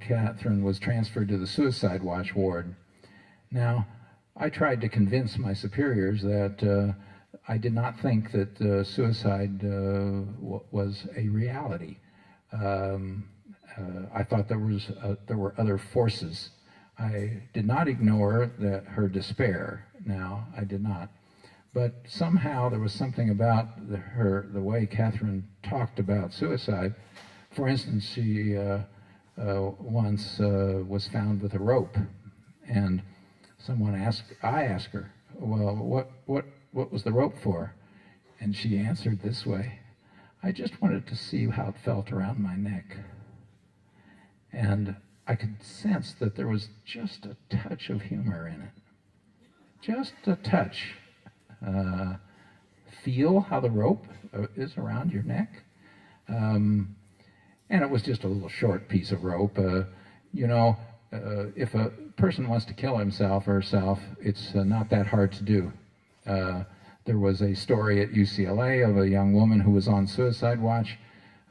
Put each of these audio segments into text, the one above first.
Catherine was transferred to the suicide watch ward. Now, I tried to convince my superiors that I did not think that suicide was a reality. I thought there were other forces. I did not ignore her despair. Now, I did not. But somehow there was something about the way Catherine talked about suicide. For instance, she once was found with a rope, and I asked her, well, what was the rope for? And she answered this way: I just wanted to see how it felt around my neck. And I could sense that there was just a touch of humor in it. Just a touch. Feel how the rope is around your neck. And it was just a little short piece of rope. If a person wants to kill himself or herself, it's not that hard to do. There was a story at UCLA of a young woman who was on suicide watch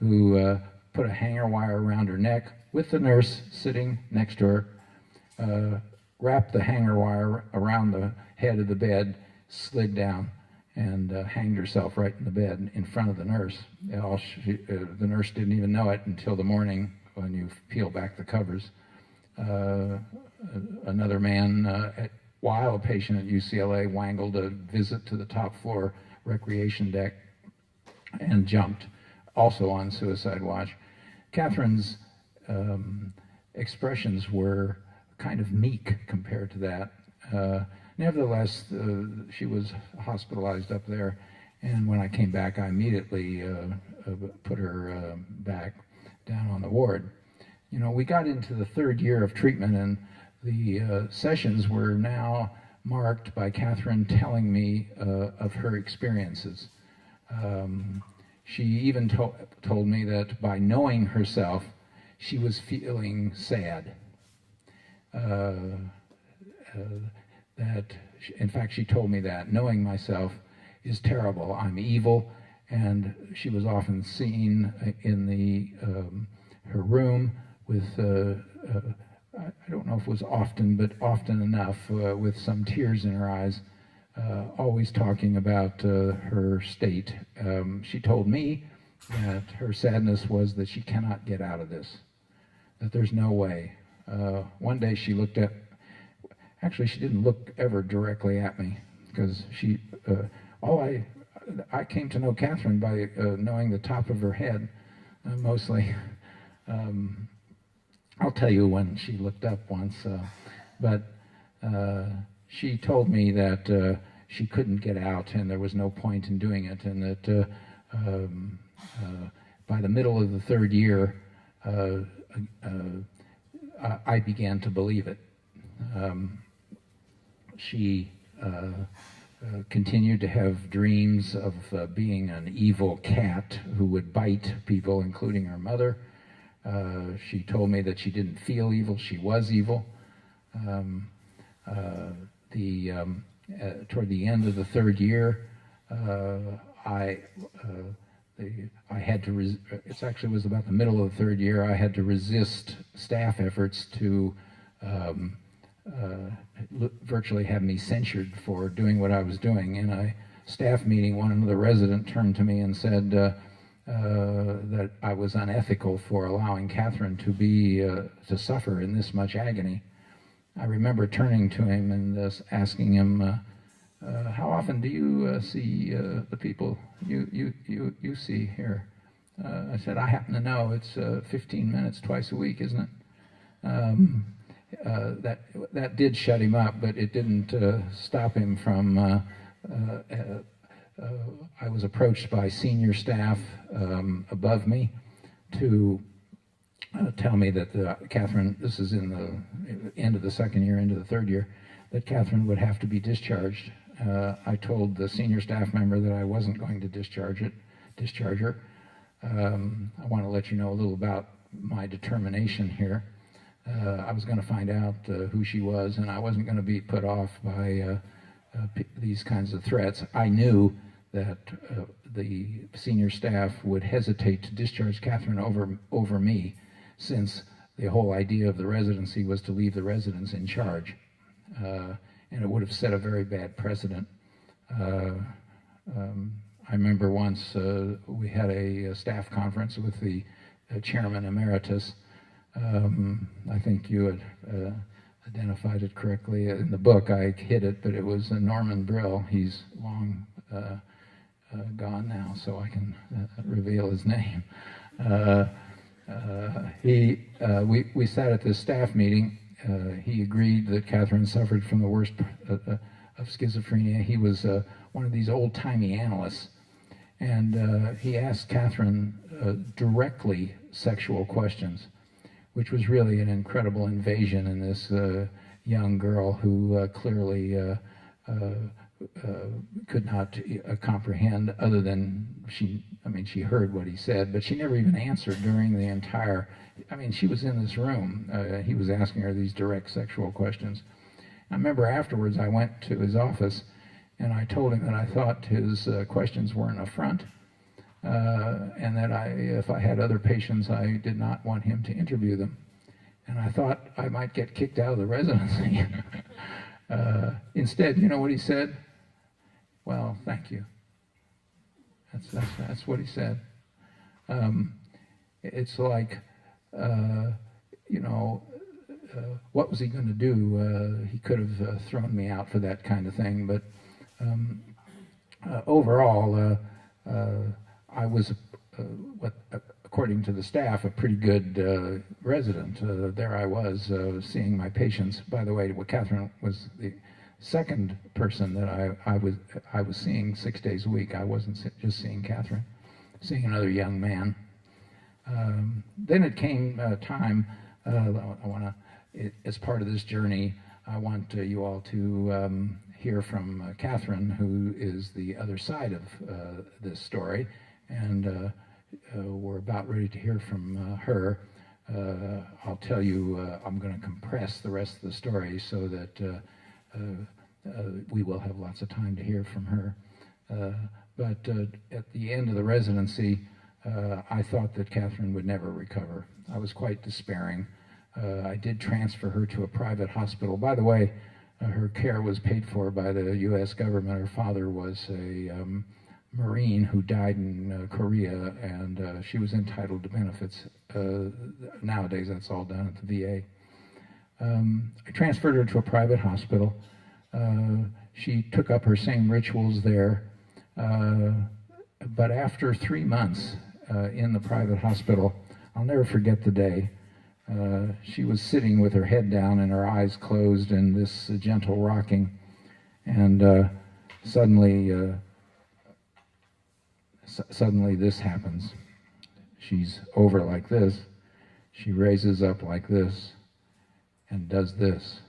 who put a hanger wire around her neck with the nurse sitting next to her, wrapped the hanger wire around the head of the bed, slid down, and hanged herself right in the bed in front of the nurse. The nurse didn't even know it until the morning when you peel back the covers. Another man, while a patient at UCLA, wangled a visit to the top floor recreation deck and jumped, also on suicide watch. Catherine's expressions were kind of meek compared to that. Nevertheless, she was hospitalized up there, and when I came back, I immediately put her back down on the ward. We got into the third year of treatment, and the sessions were now marked by Catherine telling me of her experiences. She even told me that by knowing herself, she was feeling sad. In fact, she told me that knowing myself is terrible. I'm evil, and she was often seen in her room with, I don't know if it was often, but often enough, with some tears in her eyes, always talking about her state. She told me that her sadness was that she cannot get out of this, that there's no way. One day she looked at, actually she didn't look ever directly at me, because I came to know Catherine by knowing the top of her head, mostly. I'll tell you when she looked up once, but she told me that she couldn't get out and there was no point in doing it, and that by the middle of the third year, I began to believe it. She continued to have dreams of being an evil cat who would bite people, including her mother. She told me that she didn't feel evil, she was evil. Toward the end of the third year, I had to, it actually was about the middle of the third year, I had to resist staff efforts to virtually have me censured for doing what I was doing. In a staff meeting, one of the residents turned to me and said that I was unethical for allowing Catherine to suffer in this much agony. I remember turning to him and asking him, how often do you see the people you see here? I said, I happen to know it's 15 minutes twice a week, isn't it? That did shut him up, but it didn't stop him from. I was approached by senior staff above me to tell me that Catherine, this is in the end of the second year, into the third year, that Catherine would have to be discharged. I told the senior staff member that I wasn't going to discharge her. I want to let you know a little about my determination here. I was going to find out who she was, and I wasn't going to be put off by these kinds of threats. I knew that the senior staff would hesitate to discharge Catherine over me, since the whole idea of the residency was to leave the residents in charge. And it would have set a very bad precedent. I remember once we had a staff conference with the chairman emeritus. I think you had identified it correctly. In the book, I hid it, but it was Norman Brill. He's long gone now, so I can reveal his name. We sat at this staff meeting. He agreed that Catherine suffered from the worst of schizophrenia. He was one of these old-timey analysts, and he asked Catherine directly sexual questions, which was really an incredible invasion in this young girl who clearly could not comprehend, other than she heard what he said, but she never even answered during the entire, she was in this room. He was asking her these direct sexual questions. I remember afterwards I went to his office and I told him that I thought his questions were an affront, and that if I had other patients, I did not want him to interview them. And I thought I might get kicked out of the residency. Instead, you know what he said? Well, thank you. That's what he said. It's like, what was he going to do? He could have thrown me out for that kind of thing, but overall, I was, according to the staff, a pretty good resident. There I was seeing my patients. By the way, Catherine was the second person that I was seeing 6 days a week. I wasn't just seeing Catherine, seeing another young man. Then it came time. As part of this journey, I want you all to hear from Catherine, who is the other side of this story, and we're about ready to hear from her. I'll tell you, I'm going to compress the rest of the story so that we will have lots of time to hear from her. But at the end of the residency, I thought that Catherine would never recover. I was quite despairing. I did transfer her to a private hospital. By the way, her care was paid for by the U.S. government. Her father was a Marine who died in Korea, and she was entitled to benefits. Nowadays, that's all done at the VA. I transferred her to a private hospital. She took up her same rituals there, but after 3 months in the private hospital, I'll never forget the day. She was sitting with her head down and her eyes closed in this gentle rocking, and suddenly this happens. She's over like this. She raises up like this and does this,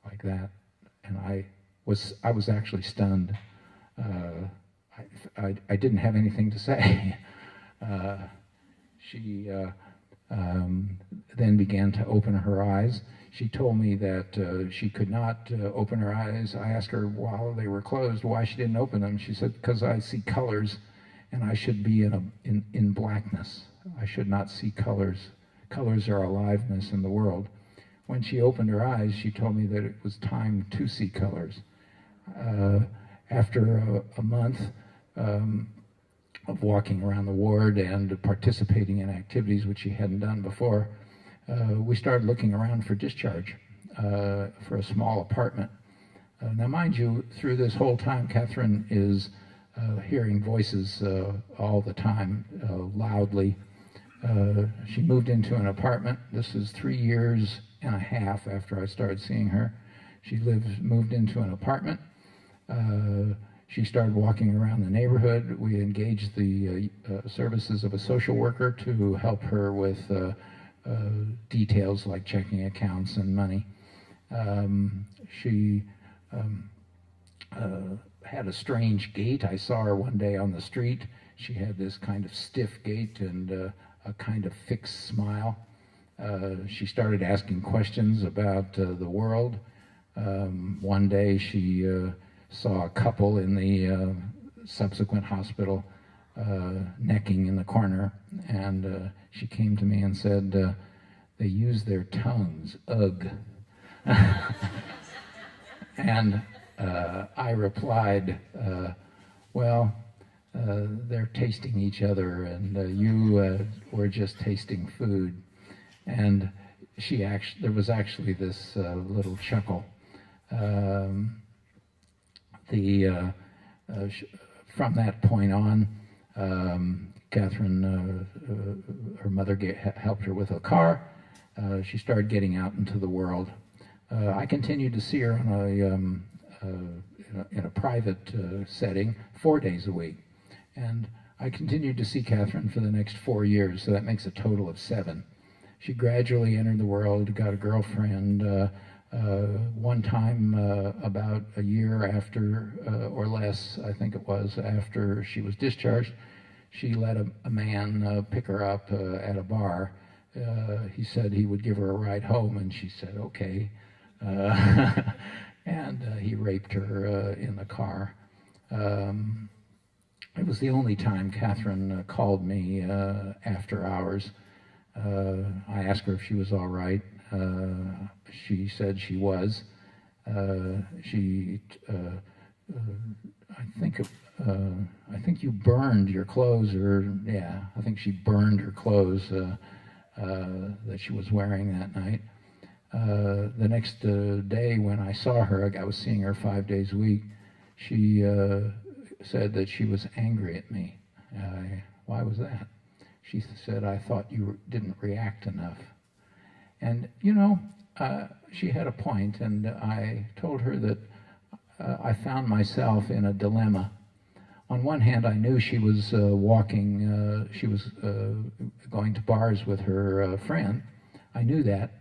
like that. And I was actually stunned. I didn't have anything to say. She then began to open her eyes. She told me that she could not open her eyes. I asked her while they were closed why she didn't open them. She said, because I see colors and I should be in blackness. I should not see colors. Colors are aliveness in the world. When she opened her eyes, she told me that it was time to see colors. After a month of walking around the ward and participating in activities which she hadn't done before, we started looking around for discharge for a small apartment. Now, mind you, through this whole time, Catherine is hearing voices all the time, loudly. She moved into an apartment. This is 3 years and a half after I started seeing her. She moved into an apartment. She started walking around the neighborhood. We engaged the services of a social worker to help her with details like checking accounts and money. She had a strange gait. I saw her one day on the street. She had this kind of stiff gait and a kind of fixed smile. She started asking questions about the world. One day she saw a couple in the subsequent hospital necking in the corner, and she came to me and said, they use their tongues, ugh. And I replied, well, they're tasting each other, and you were just tasting food. And there was actually this little chuckle. From that point on, Catherine, her mother helped her with a car. She started getting out into the world. I continued to see her on in a private setting 4 days a week. And I continued to see Catherine for the next 4 years, so that makes a total of 7. She gradually entered the world, got a girlfriend. One time, about a year after, or less, I think it was, after she was discharged, she let a man pick her up at a bar. He said he would give her a ride home, and she said, okay. And he raped her in the car. It was the only time Catherine called me after hours. I asked her if she was all right. She said she was. I think you burned your clothes, I think she burned her clothes that she was wearing that night. The next day when I saw her, I was seeing her 5 days a week, she said that she was angry at me. Why was that? She said, I thought you didn't react enough. And, she had a point, and I told her that I found myself in a dilemma. On one hand, I knew she was walking, she was going to bars with her friend. I knew that.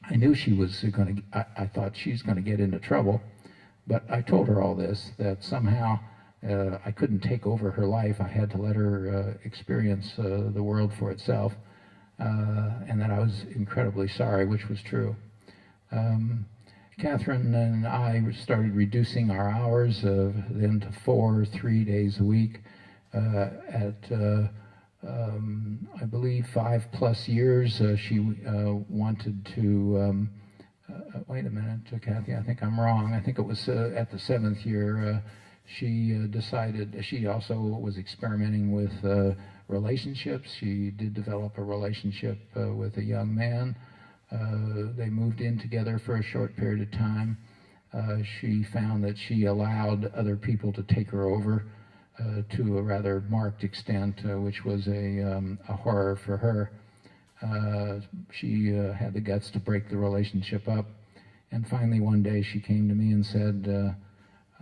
I knew she was going to, I thought she's going to get into trouble, but I told her all this, that somehow I couldn't take over her life. I had to let her experience the world for itself, and that I was incredibly sorry, which was true. Catherine and I started reducing our hours then to 4 or 3 days a week. I believe 5+ years, she wanted to, wait a minute, Kathy, I think I'm wrong. I think it was at the 7th year, she decided, she also was experimenting with relationships. She did develop a relationship with a young man. They moved in together for a short period of time. She found that she allowed other people to take her over to a rather marked extent, which was a horror for her. She had the guts to break the relationship up. And finally one day she came to me and said,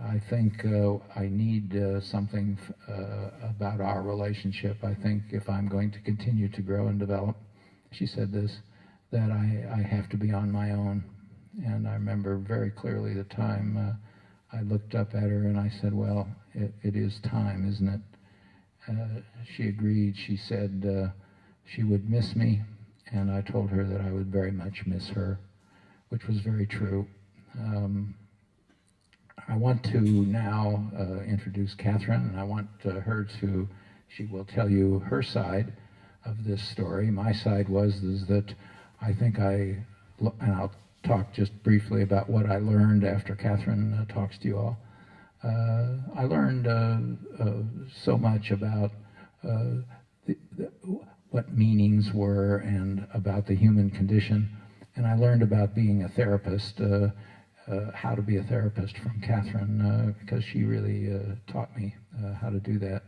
I think I need something about our relationship. I think if I'm going to continue to grow and develop, she said this, that I have to be on my own. And I remember very clearly the time I looked up at her and I said, well, it is time, isn't it? She agreed. She said she would miss me, and I told her that I would very much miss her, which was very true. I want to now introduce Catherine, and I want her to, she will tell you her side of this story. My side is that I think and I'll talk just briefly about what I learned after Catherine talks to you all. I learned so much about what meanings were and about the human condition, and I learned about being a therapist, how to be a therapist from Catherine, because she really taught me how to do that.